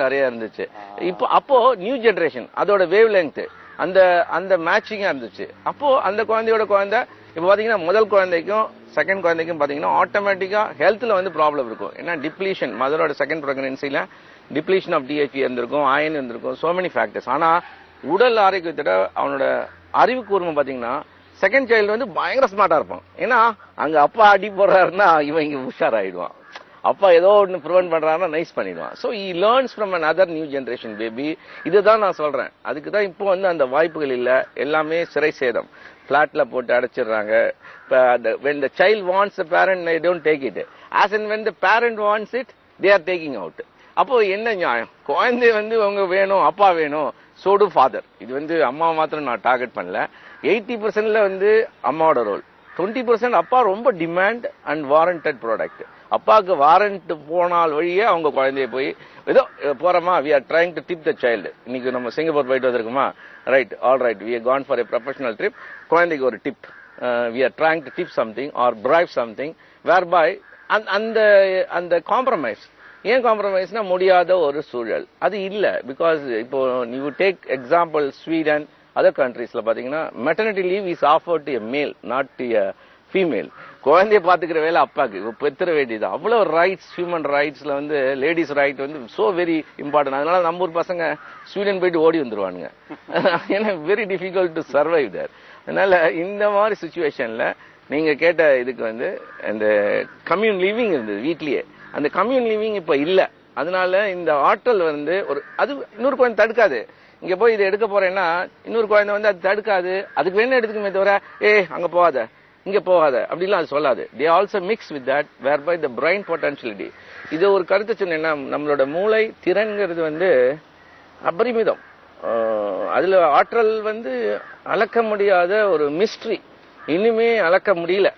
நிறைய இருந்துச்சு. இப்போ அப்போ நியூ ஜெனரேஷன் அதோட வேவ் லெங்த் அந்த அந்த மேட்சிங்கா இருந்துச்சு. அப்போ அந்த குழந்தையோட குழந்தை இப்ப பாத்தீங்கன்னா முதல் குழந்தைக்கும் செகண்ட் குழந்தைக்கும் பாத்தீங்கன்னா ஆட்டோமேட்டிக்கா ஹெல்த்ல வந்து ப்ராப்ளம் இருக்கும். ஏன்னா டிப்ளீஷன் மதரோட செகண்ட் பிரெக்னன்சில டிப்ளீஷன் ஆஃப் டிஹெச்இ இருந்திருக்கும், அயன் இருந்திருக்கும், சோ மெனி ஃபேக்டர்ஸ். ஆனா உடல் ஆரோக்கியத்தோட அவனோட அறிவு கூர்மம் பாத்தீங்கன்னா செகண்ட் சைல்டு வந்து பயங்கர ஸ்மார்ட்டா இருப்பான். ஏன்னா அங்க அப்பா அடி போடுறாருன்னா இவன் இங்க உஷார் ஆயிடுவான். அப்பா ஏதோ ஒன்னு ப்ரிவென்ட் பண்றாருன்னா நைஸ் பண்ணிடுவான். So he learns from another new generation baby. இதுதான் நான் சொல்றேன். அதுக்கு தான் இப்போ வந்து அந்த வாய்ப்புகள் இல்ல, எல்லாமே சிறை சேதம், பிளாட்ல போட்டு அடைச்சிடுறாங்க. when the child wants the parent they don't take it, as and when the parent wants it they are taking out. அப்போ என்ன நியாயம்? குழந்தை வந்து அவங்க வேணும், அப்பா வேணும், so do father. இது வந்து அம்மா மாத்திரம் நான் டார்கெட் பண்ணல. 80% வந்து அம்மாவோட ரோல், 20% அப்பா ரொம்ப டிமாண்ட் அண்ட் வாரண்டட் ப்ராடக்ட். அப்பாவுக்கு வாரண்ட் போனால் வழியே அவங்க குழந்தைய போய் ஏதோ போறோமா, we are trying to tip the child. இன்னைக்கு நம்ம சிங்கப்பூர் போயிட்டு வந்திருக்குமா, right, all right, we have gone for a professional trip. குழந்தைக்கு ஒரு tip, we are trying to tip something or bribe something, whereby அந்த அந்த காம்ப்ரமைஸ். ஏன் காம்ப்ரமைஸ்னா முடியாத ஒரு சூழல் அது இல்ல. பிகாஸ் இப்போ you take example Sweden, other கண்ட்ரீஸ்ல பாத்தீங்கன்னா maternity leave is offered to a male, not to a female. குழந்தைய பாத்துக்கிற வேலை அப்பாக்கு, பெத்துற வேண்டியது. அவ்வளவு ரைட்ஸ், ஹியூமன் ரைட்ஸ்ல வந்து லேடிஸ் ரைட் வந்து சோ வெரி இம்பார்ட்டன்ட். அதனால நம்ம ஊர் பசங்க ஸ்வீடன் போயிட்டு ஓடி வந்துருவானுங்க. ஏன்னா வெரி டிஃபிகல்ட் டு சர்வைவ் தேர். அதனால இந்த மாதிரி சிச்சுவேஷன்ல நீங்க கேட்ட இதுக்கு வந்து அந்த கம்யூன் லிவிங் இருந்தது வீட்லயே. அந்த கம்யூன் லிவிங் இப்ப இல்ல. அதனால இந்த ஆற்றல் வந்து ஒரு அது இன்னொரு குழந்தை தடுக்காது. இங்க போய் இதை எடுக்க போறேன்னா இன்னொரு குழந்தை வந்து அது தடுக்காது. அதுக்கு வேணும் எடுத்துக்குமே தவிர அங்க போகாத இங்க போகாத அப்படிலாம் அது சொல்லாது. they also mix with that whereby the brain potentiality. இது ஒரு கருத்து சொன்னேன்னா நம்மளோட மூளை திறன்கிறது வந்து அபரிமிதம். அதுல ஆற்றல் வந்து அளக்க முடியாத ஒரு மிஸ்ட்ரி, இனிமே அளக்க முடியல.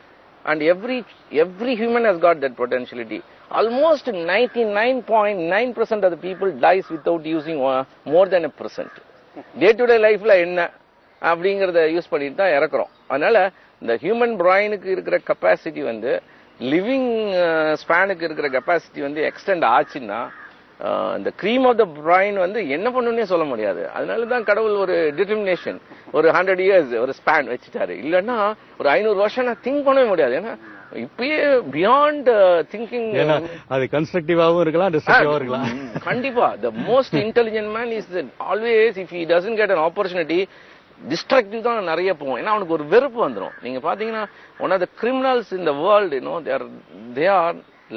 and every human has got that potentiality. Almost 99.9% of the people dies without using more than a percent. Day to day லைஃப்ல என்ன அப்படிங்கறத யூஸ் பண்ணிட்டு தான் இறக்குறோம். அதனால இந்த ஹியூமன் பிரைனுக்கு இருக்கிற கெப்பாசிட்டி வந்து லிவிங் ஸ்பேனுக்கு இருக்கிற கெப்பாசிட்டி வந்து எக்ஸ்டெண்ட் ஆச்சுன்னா இந்த கிரீம் ஆஃப் த பிரைன் வந்து என்ன பண்ணுன்னே சொல்ல முடியாது. அதனாலதான் கடவுள் ஒரு டிட்டர்மினேஷன், ஒரு 100 years ஒரு ஸ்பேன் வச்சுட்டாரு. இல்லன்னா ஒரு 500 வருஷம் திங்க் பண்ணவே முடியாது. ஏன்னா இப்பயே பியாண்ட் திங்கிங், அது கன்ஸ்ட்ரக்டிவாவும் இருக்கலாம், டிஸ்ட்ரக்டிவாவும் இருக்கலாம். கண்டிப்பா the most intelligent man is always, if he doesn't get an opportunity, destructive தான் நிறைய போகும். ஏன்னா அவனுக்கு ஒரு வெறுப்பு வந்துடும். நீங்க பாத்தீங்கன்னா one of the criminals in the world, they are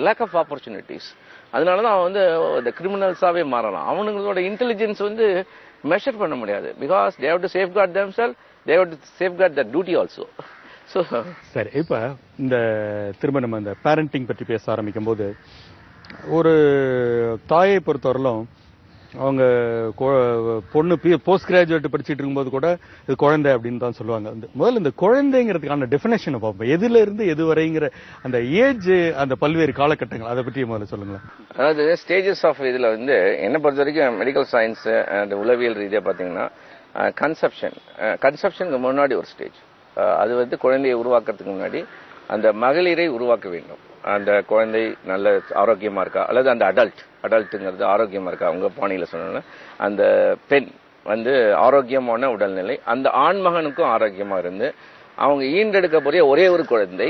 lack of opportunities. அதனாலதான் அவன் வந்து the கிரிமினல்ஸாவே மாறலாம். அவனுங்களோட இன்டெலிஜென்ஸ் வந்து மெஷர் பண்ண முடியாது. Because they have to safeguard themselves, they have to safeguard their duty also. சரி, இப்ப இந்த திரும்ப நம்ம இந்த பேரண்டிங் பற்றி பேச ஆரம்பிக்கும் போது ஒரு தாயை பொறுத்தவரையிலும் அவங்க பொண்ணு போஸ்ட் கிராஜுவேட் படிச்சுட்டு இருக்கும்போது கூட இது குழந்தை அப்படின்னு தான் சொல்லுவாங்க. முதல்ல இந்த குழந்தைங்கிறதுக்கான டெபினேஷனை பார்ப்போம். எதுல இருந்து எது வரைங்கிற அந்த ஏஜ், அந்த பல்வேறு காலகட்டங்கள், அதை பற்றி முதல்ல சொல்லுங்களேன். அதாவது ஸ்டேஜஸ் ஆஃப் இதுல வந்து என்ன பொறுத்த வரைக்கும் மெடிக்கல் சயின்ஸ் அண்ட் உளவியல் ரீதியா பாத்தீங்கன்னா கன்செப்ஷனுக்கு முன்னாடி ஒரு ஸ்டேஜ், அது வந்து குழந்தையை உருவாக்குறதுக்கு முன்னாடி அந்த மகளிரை உருவாக்க வேண்டும். அந்த குழந்தை நல்ல ஆரோக்கியமா இருக்கா, அல்லது அந்த அடல்ட்டுங்கிறது ஆரோக்கியமா இருக்கா, உங்க பாணியில சொன்னா அந்த பெண் வந்து ஆரோக்கியமான உடல்நிலை, அந்த ஆண்மகனுக்கும் ஆரோக்கியமா இருந்து அவங்க ஈண்டெடுக்க போறிய ஒரே ஒரு குழந்தை,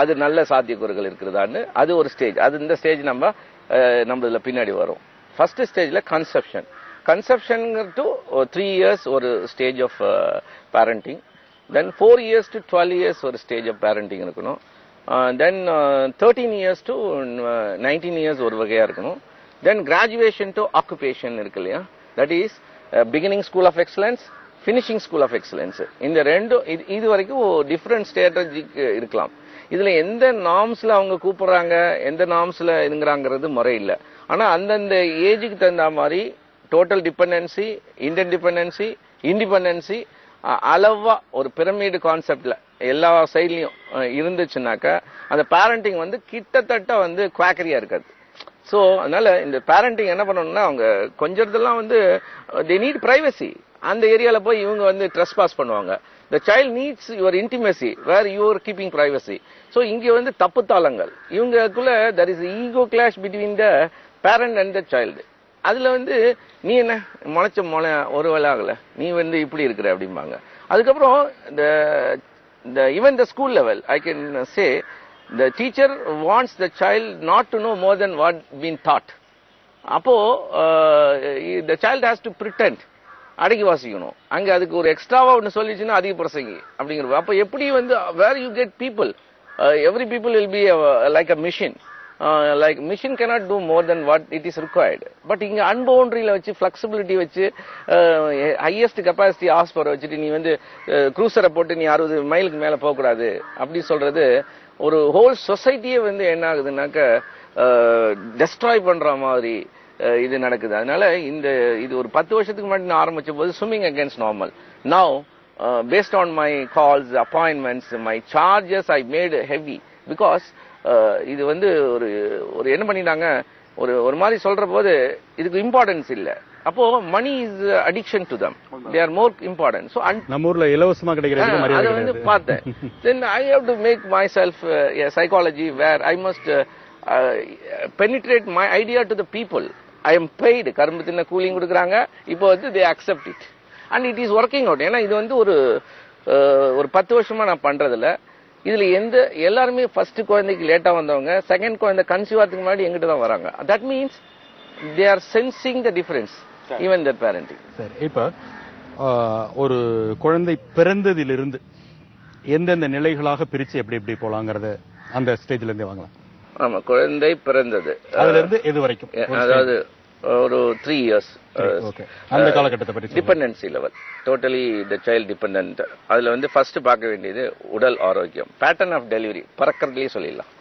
அது நல்ல சாத்தியக்கூறுகள் இருக்கிறதான்னு அது ஒரு ஸ்டேஜ். அது இந்த ஸ்டேஜ் நம்ம பின்னாடி வரும். ஃபர்ஸ்ட் ஸ்டேஜ்ல கன்செப்ஷன் டு 3 years ஒரு stage of parenting, then 4 years to 12 years ஒரு ஸ்டேஜ் ஆஃப் பேரண்டிங் இருக்கணும், then 13 years to 19 years ஒரு வகையா இருக்கணும், then graduation to occupation இருக்கு இல்லையா, that is beginning school of excellence, finishing school of excellence. இந்த ரெண்டும் இது வரைக்கும் டிஃபரண்ட் ஸ்ட்ராட்டஜிக் இருக்கலாம். இதுல எந்த நார்ம்ஸ்ல அவங்க கூப்பிடுறாங்க, எந்த நார்ம்ஸ்ல இதுங்கிறாங்கிறது முறை இல்லை. ஆனா அந்தந்த ஏஜுக்கு தகுந்த மாதிரி டோட்டல் டிபெண்டன்சி, இன்டிபெண்டன்சி, இண்டிபெண்டன்சி அளவா ஒரு பிரமிடு கான்செப்ட்ல எல்லா சைட்லயும் இருந்துச்சுன்னாக்கா அந்த பேரண்டிங் வந்து கிட்டத்தட்ட வந்து குவாக்கரியா இருக்காது. சோ அதனால இந்த பேரண்டிங் என்ன பண்ணணும்னா அவங்க கொஞ்சதெல்லாம் வந்து they need privacy. அந்த ஏரியால போய் இவங்க வந்து ட்ரெஸ்பாஸ் பண்ணுவாங்க. the child needs your intimacy where you are keeping privacy. so இங்க வந்து தப்பு தாளங்கள் இவங்களுக்குள்ள there is ego clash between the parent and the child. அதுல வந்து நீ என்ன முளைச்ச ஒரு வேலை ஆகல, நீ வந்து இப்படி இருக்கிற அப்படிம்பாங்க. அதுக்கப்புறம் even the school level, I can say the teacher wants the child not to know more than what been taught. அப்போ the child has to pretend, அடக்கி வாசிக்கணும். அங்க அதுக்கு ஒரு எக்ஸ்ட்ராவா ஒன்னு சொல்லிச்சுன்னா அதிக பிரசங்கி அப்படிங்கிறது. அப்ப எப்படி வந்து where you get people, every people will be like a machine. Like machine cannot do more than what it is required. But இங்க அன்பவுண்டரியில வச்சு flexibility வச்சு highest capacity ஆஸ் பவர் வச்சுட்டு நீ வந்து க்ரூசரை போட்டு நீ 60 மைலுக்கு மேல போக கூடாது அப்படி சொல்றது ஒரு ஹோல் சொசைட்டியே வந்து என்ன ஆகுதுன்னாக்க டெஸ்ட்ராய் பண்ற மாதிரி இது நடக்குது. அதனால இது ஒரு 10 வருஷத்துக்கு முன்னாடி நான் ஆரம்பிச்ச போது swimming against normal. Now based on my calls, appointments, my charges I made heavy because இது வந்து ஒரு என்ன பண்ணிட்டாங்க, ஒரு மாதிரி சொல்ற போது இதுக்கு இம்பார்ட்டன்ஸ் இல்ல. அப்போ money is addiction to them, they are more important. So நம்ம ஊர்ல இலவசமா கிடைக்கிறது மரியாதை அதை வந்து பார்த்தேன். Then I have to make myself psychology where I must penetrate my idea to the people. I am paid, கரும்பு தின்ன கூலிங் கொடுக்குறாங்க, இப்போ வந்து they accept it and it is working out. ஏன்னா இது வந்து ஒரு 10 வருஷமா நான் பண்றதில்ல. இதுல எல்லாருமே ஃபர்ஸ்ட் குழந்தைக்கு லேட்டா வந்தவங்க, செகண்ட் குழந்தை கன்சீவ் ஆகிறதுக்கு முன்னாடி எங்கிட்ட தான் வராங்க. That means they are sensing the difference even that parenting. சரி, இப்ப ஒரு குழந்தை பிறந்ததிலிருந்து எந்தெந்த நிலைகளாக பிரிச்சு எப்படி போலாங்கிறது அந்த ஸ்டேஜ்ல இருந்தே வாங்கலாம். ஆமா, குழந்தை பிறந்தது அதுல இருந்து எது வரைக்கும், அதாவது ஒரு 3 years அந்த காலகட்டத்தை பத்தி dependency level, totally the child dependent. அதுல வந்து ஃபர்ஸ்ட் பார்க்க வேண்டியது உடல் ஆரோக்கியம். பேட்டர்ன் ஆஃப் டெலிவரி பறக்கிறதுலயே சொல்லிடலாம்.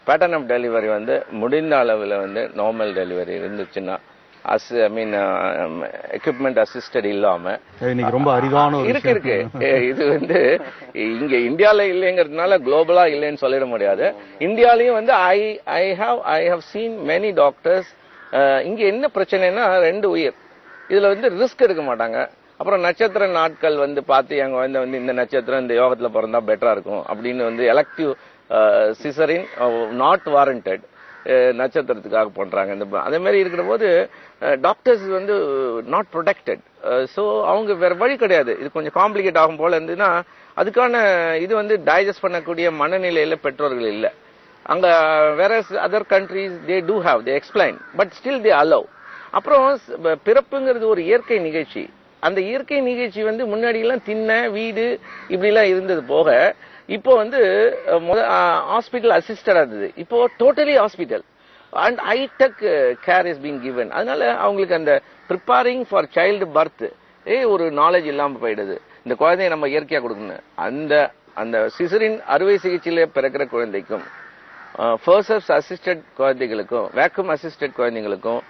பேட்டர்ன் ஆஃப் டெலிவரி வந்து முடிந்த அளவுல வந்து நார்மல் டெலிவரி இருந்துச்சுன்னா எக்யூப்மெண்ட் அசிஸ்டட் இல்லாம ரொம்ப அரிதான இருக்கு. இது வந்து இங்க இந்தியால இல்லைங்கிறதுனால குளோபலா இல்லைன்னு சொல்லிட முடியாது. இந்தியாலயும் வந்து I have seen many doctors. இங்க என்ன பிரச்சனைனா 2 உயிர், இதுல வந்து ரிஸ்க் எடுக்க மாட்டாங்க. அப்புறம் நட்சத்திர நாட்கள் வந்து பார்த்து எங்க வந்து இந்த நட்சத்திரம் இந்த யோகத்துல பிறந்தா பெட்டரா இருக்கும் அப்படின்னு வந்து எலக்டிவ் சிசரின் நாட் வாரண்டட் நட்சத்திரத்துக்காக பண்றாங்க. அதே மாதிரி இருக்கிற போது டாக்டர்ஸ் வந்து நாட் ப்ரொடெக்டட். ஸோ அவங்க வேற வழி கிடையாது. இது கொஞ்சம் காம்ப்ளிகேட் ஆகும் போல இருந்ததுன்னா அதுக்கான இது வந்து டைஜஸ்ட் பண்ணக்கூடிய மனநிலையில பெற்றோர்கள் இல்லை. அங்க வேற other countries they do have, they explain, but still they allow. அப்புறம் பிறப்புங்கிறது ஒரு இயற்கை நிகழ்ச்சி. அந்த இயற்கை நிகழ்ச்சி வந்து முன்னாடி எல்லாம் திண்ண வீடு இப்படி எல்லாம் இருந்தது போக இப்போ வந்து ஹாஸ்பிட்டல் அசிஸ்டடா இருந்தது, இப்போ totally hospital and hi-tech care is being given. அதனால அவங்களுக்கு அந்த ப்ரிப்பேரிங் ஃபார் சைல்டு பர்த் ஒரு நாலேஜ் இல்லாம போயிடுது. இந்த குழந்தைய நம்ம இயற்கையா கொடுக்கணும். அந்த சிசரின் அறுவை சிகிச்சையில பிறக்கிற குழந்தைக்கும் ஃபர்ஸ்ட் அசிஸ்டட் குழந்தைகளுக்கும் வேக்யூம் அசிஸ்டட் குழந்தைங்களுக்கும்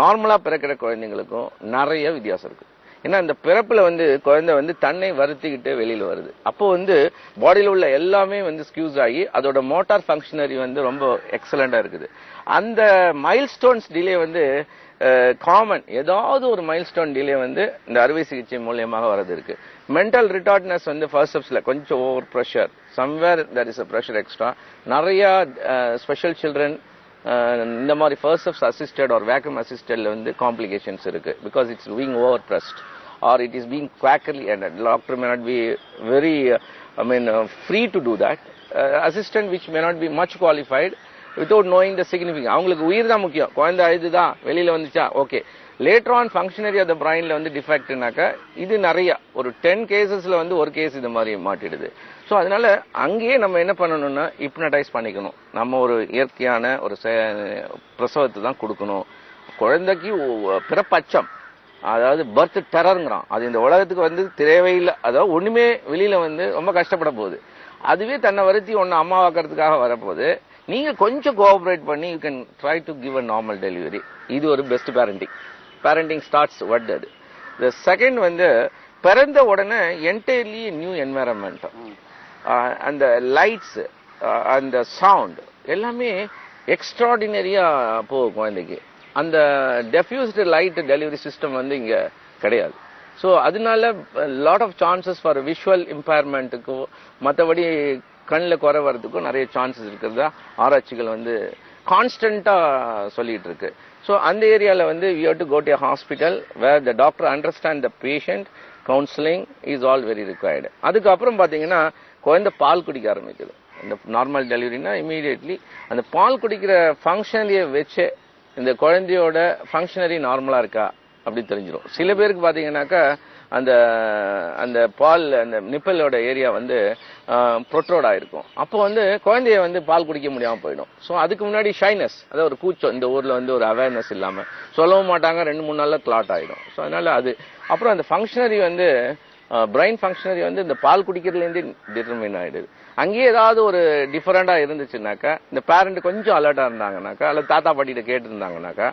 நார்மலா பிறக்கிற குழந்தைங்களுக்கும் நிறைய வித்தியாசம் இருக்கு. ஏன்னா இந்த பிறப்புல வந்து குழந்தை வந்து தன்னை வருத்திக்கிட்டு வெளியில வருது. அப்போ வந்து பாடியில உள்ள எல்லாமே வந்து ஸ்கியூஸ் ஆகி அதோட மோட்டார் ஃபங்க்ஷனரி வந்து ரொம்ப எக்ஸலண்டா இருக்குது. அந்த மைல்ஸ்டோன்ஸ் டிலே வந்து காமன், ஏதாவது ஒரு மைல்ஸ்டோன் டிலே வந்து இந்த அறுவை சிகிச்சை மூலியமாக வரது இருக்கு. மென்டல் ரிட்டார்ட்னஸ் வந்து ஃபர்ஸ்ட் கொஞ்சம் over pressure, somewhere there is a pressure extra. நிறைய ஸ்பெஷல் சில்ட்ரன் இந்த மாதிரி ஃபர்ஸ்ட் அசிஸ்டட் ஆர் வேக்யூம் அசிஸ்டட்ல வந்து காம்ப்ளிகேஷன்ஸ் இருக்கு. Because it's being over pressed or it is being quickly handed. Doctor may not be very free to do that. Assistant which may not be much qualified without knowing the significance. அவங்களுக்கு உயிர் தான் முக்கியம். குழந்தை அழுதுதான் வெளியில வந்துச்சா okay. Later on functionary of the பிரைன்ல வந்து டிஃபெக்ட்னாக்க இது நிறைய ஒரு 10 கேசஸ்ல வந்து ஒரு கேஸ் இது மாதிரி மாட்டிடுது. ஸோ அதனால அங்கேயே நம்ம என்ன பண்ணணும்னா ஹிப்னடைஸ் பண்ணிக்கணும். நம்ம ஒரு இயற்கையான ஒரு பிரசவத்தை தான் கொடுக்கணும். குழந்தைக்கு பிறப்பச்சம், அதாவது பர்த் டெரருங்கிறான், அது இந்த உலகத்துக்கு வந்து தேவையில்லை. அதாவது ஒண்ணுமே வெளியில வந்து ரொம்ப கஷ்டப்பட போகுது. அதுவே தன்னை வருத்தி ஒன்னு அம்மாவாக்கிறதுக்காக வரப்போகுது. நீங்க கொஞ்சம் கோஆபரேட் பண்ணி you can try to give a normal delivery. இது ஒரு பெஸ்ட் பேரண்டிங். பேரண்டிங் ஸ்டார்ட்ஸ் வட் அது. த செகண்ட் வந்து பிறந்த உடனே என்டையர்லி நியூ என்வைரன்மெண்ட். அந்த லைட்ஸ் அந்த சவுண்ட் எல்லாமே எக்ஸ்ட்ராடினரியா போகும் குழந்தைக்கு. அந்த டெஃப்யூஸ்டு லைட் டெலிவரி சிஸ்டம் வந்து இங்க கிடையாது. ஸோ அதனால lot of chances for visual இம்பேர்மெண்ட்டுக்கும் மற்றபடி கண்ணில் குறை வர்றதுக்கும் நிறைய சான்சஸ் இருக்கிறதா ஆராய்ச்சிகள் வந்து கான்ஸ்டன்டா சொல்லிட்டு இருக்கு. ஸோ அந்த ஏரியாவில் வந்து we have to go to a hospital where the doctor understand the patient, counseling is all very required. அதுக்கப்புறம் பார்த்தீங்கன்னா குழந்தை பால் குடிக்க ஆரம்பிக்குது. இந்த நார்மல் டெலிவரினா இமீடியட்லி அந்த பால் குடிக்கிற ஃபங்க்ஷனரியை வச்சு இந்த குழந்தையோட ஃபங்க்ஷனரி நார்மலா இருக்கா அப்படி தெரிஞ்சிடும். சில பேருக்கு பார்த்தீங்கன்னாக்கா அந்த அந்த பால் அந்த நிப்பலோட ஏரியா வந்து ப்ரொட்ரோட் ஆயிருக்கும். அப்போ வந்து குழந்தைய வந்து பால் குடிக்க முடியாம போயிடும். ஸோ அதுக்கு முன்னாடி ஷைனஸ், அதாவது ஒரு கூச்சம், இந்த ஊர்ல வந்து ஒரு அவேர்னஸ் இல்லாம சொல்லவும் மாட்டாங்க, 2-3 நாள்ல கிளாட் ஆயிடும். ஸோ அதனால அது அப்புறம் அந்த ஃபங்க்ஷனரி வந்து பிரைன் ஃபங்க்ஷனரி வந்து இந்த பால் குடிக்கிறதுலேருந்து டிட்டர்மைன் ஆயிடுது. அங்கேயே ஏதாவது ஒரு டிஃபரெண்டா இருந்துச்சுனாக்கா, இந்த பேரண்ட் கொஞ்சம் அலர்ட்டா இருந்தாங்கனாக்கா, அல்லது தாத்தா பாட்டிகிட்ட கேட்டு இருந்தாங்கனாக்கா,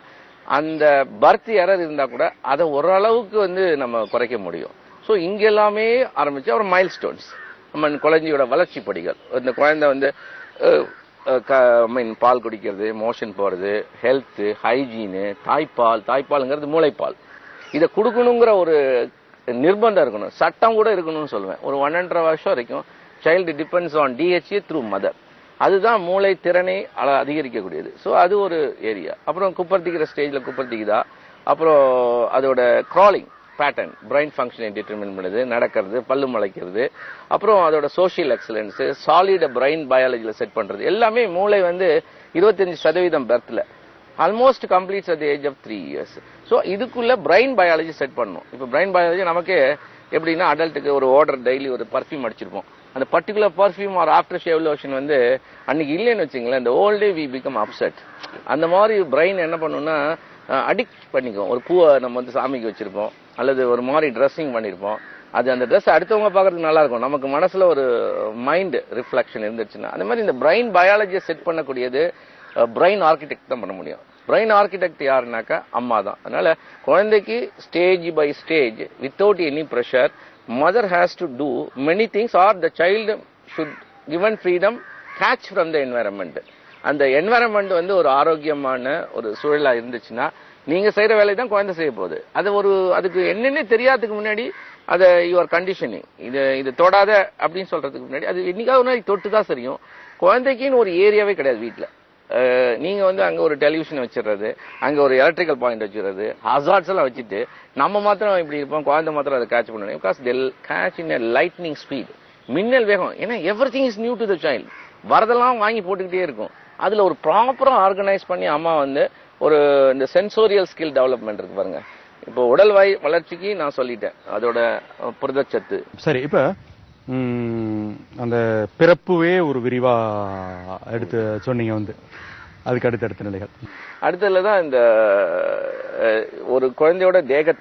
அந்த பர்த் எரர் இருந்தா கூட அதை ஓரளவுக்கு வந்து நம்ம குறைக்க முடியும். ஸோ இங்க எல்லாமே ஆரம்பிச்சு அப்புறம் மைல் ஸ்டோன்ஸ், நம்ம குழந்தையோட வளர்ச்சி படிகள். இந்த குழந்தை வந்து பால் குடிக்கிறது, மோஷன் போறது, ஹெல்த், ஹைஜீனு, தாய்ப்பாலுங்கிறது மூளைப்பால், இதை கொடுக்கணுங்கிற ஒரு நிர்பந்தம் இருக்கணும், சட்டம் கூட இருக்கணும்னு சொல்லுவேன். ஒரு 1.5 வருஷம் வரைக்கும் child depends on DHA through mother. அதுதான் மூளை திறனை அதிகரிக்கக்கூடியது. ஸோ அது ஒரு ஏரியா. அப்புறம் குப்பர்த்திக்கிற ஸ்டேஜ்ல குப்பர்த்திக்குதா, அப்புறம் அதோட கிராலிங் பேட்டர்ன், பிரைன் ஃபங்க்ஷனை டிட்டர்மின் பண்ணுது, நடக்கிறது, பல்லு முளைக்கிறது, அப்புறம் அதோட சோஷியல் எக்ஸலன்ஸ், சாலிட் பிரைன் பயாலஜில செட் பண்றது, எல்லாமே மூளை வந்து 25% பெர்த்ல almost completes at the age of 3 years. So இதுக்குள்ள பிரைன் பயாலஜி செட் பண்ணணும். இப்போ பிரைன் பயாலஜி நமக்கு எப்படின்னா, அடல்ட்டுக்கு ஒரு ஆர்டர் டெய்லி ஒரு பர்ஃபியூம் அடிச்சிருப்போம். அந்த particular perfume or after shave lotion வந்து அன்னைக்கு இல்லைன்னு வச்சுங்களேன், இந்த whole day we become upset. அந்த மாதிரி பிரைன் என்ன பண்ணுன்னா அடிக்ட் பண்ணிக்கும். ஒரு பூவை நம்ம வந்து சாமிக்கு வச்சிருப்போம், அல்லது ஒரு மாதிரி ட்ரெஸ்ஸிங் பண்ணிருப்போம், அது அந்த ட்ரெஸ் அடுத்தவங்க பார்க்கறதுக்கு நல்லா இருக்கும், நமக்கு மனசுல ஒரு மைண்ட் ரிஃப்ளெக்ஷன் இருந்துச்சுன்னா. அந்த மாதிரி இந்த பிரைன் பயாலஜியை செட் பண்ணக்கூடியது பிரைன் ஆர்கிடெக்ட் தான் பண்ண முடியும். பிரைன் ஆர்கிடெக்ட் யாருனாக்கா அம்மா தான். அதனால குழந்தைக்கு stage by stage without any pressure mother has to do many things, or the child should given freedom catch from the environment. அந்த environment வந்து ஒரு ஆரோக்கியமான ஒரு சூழலா இருந்துச்சுன்னா நீங்க செய்யற வேலையை தான் குழந்தை செய்ய போகுது. அது ஒரு அதுக்கு என்னென்ன தெரியாததுக்கு முன்னாடி அதை யுவர் கண்டிஷனிங், இது தொடாத அப்படின்னு சொல்றதுக்கு முன்னாடி அது என்னைக்காவது முன்னாடி தொட்டு தான் சரியும். குழந்தைக்குன்னு ஒரு ஏரியாவே கிடையாது வீட்டுல. நீங்க வந்து அங்க ஒரு டெலிவிஷன் வச்சிடுறது, அங்க ஒரு எலக்ட்ரிக்கல் பாயிண்ட் வச்சிடுறது, ஹசார்ட்ஸ் எல்லாம் வச்சுட்டு நம்ம மாத்திரம் இப்படி இருப்போம், குழந்தை மாத்திரம் அதை கேட்ச் பண்ணணும். Because they'll catch in a lightning speed, மின்னல் வேகம். ஏன்னா everything is new to the child. வரதெல்லாம் வாங்கி போட்டுக்கிட்டே இருக்கும். அதுல ஒரு ப்ராப்பரா ஆர்கனைஸ் பண்ணி அம்மா வந்து ஒரு இந்த சென்சோரியல் ஸ்கில் டெவலப்மெண்ட் இருக்கு பாருங்க. இப்போ உடல் வளர்ச்சிக்கு நான் சொல்லிட்டேன், அதோட புரதச்சத்து. சரி, இப்ப அந்த பிறப்புவே ஒரு விரிவா எடுத்து சொன்னீங்க, வந்து அதுக்கு அடுத்த நிலைகள். அடுத்ததுல தான் இந்த ஒரு குழந்தையோட தேகத்தை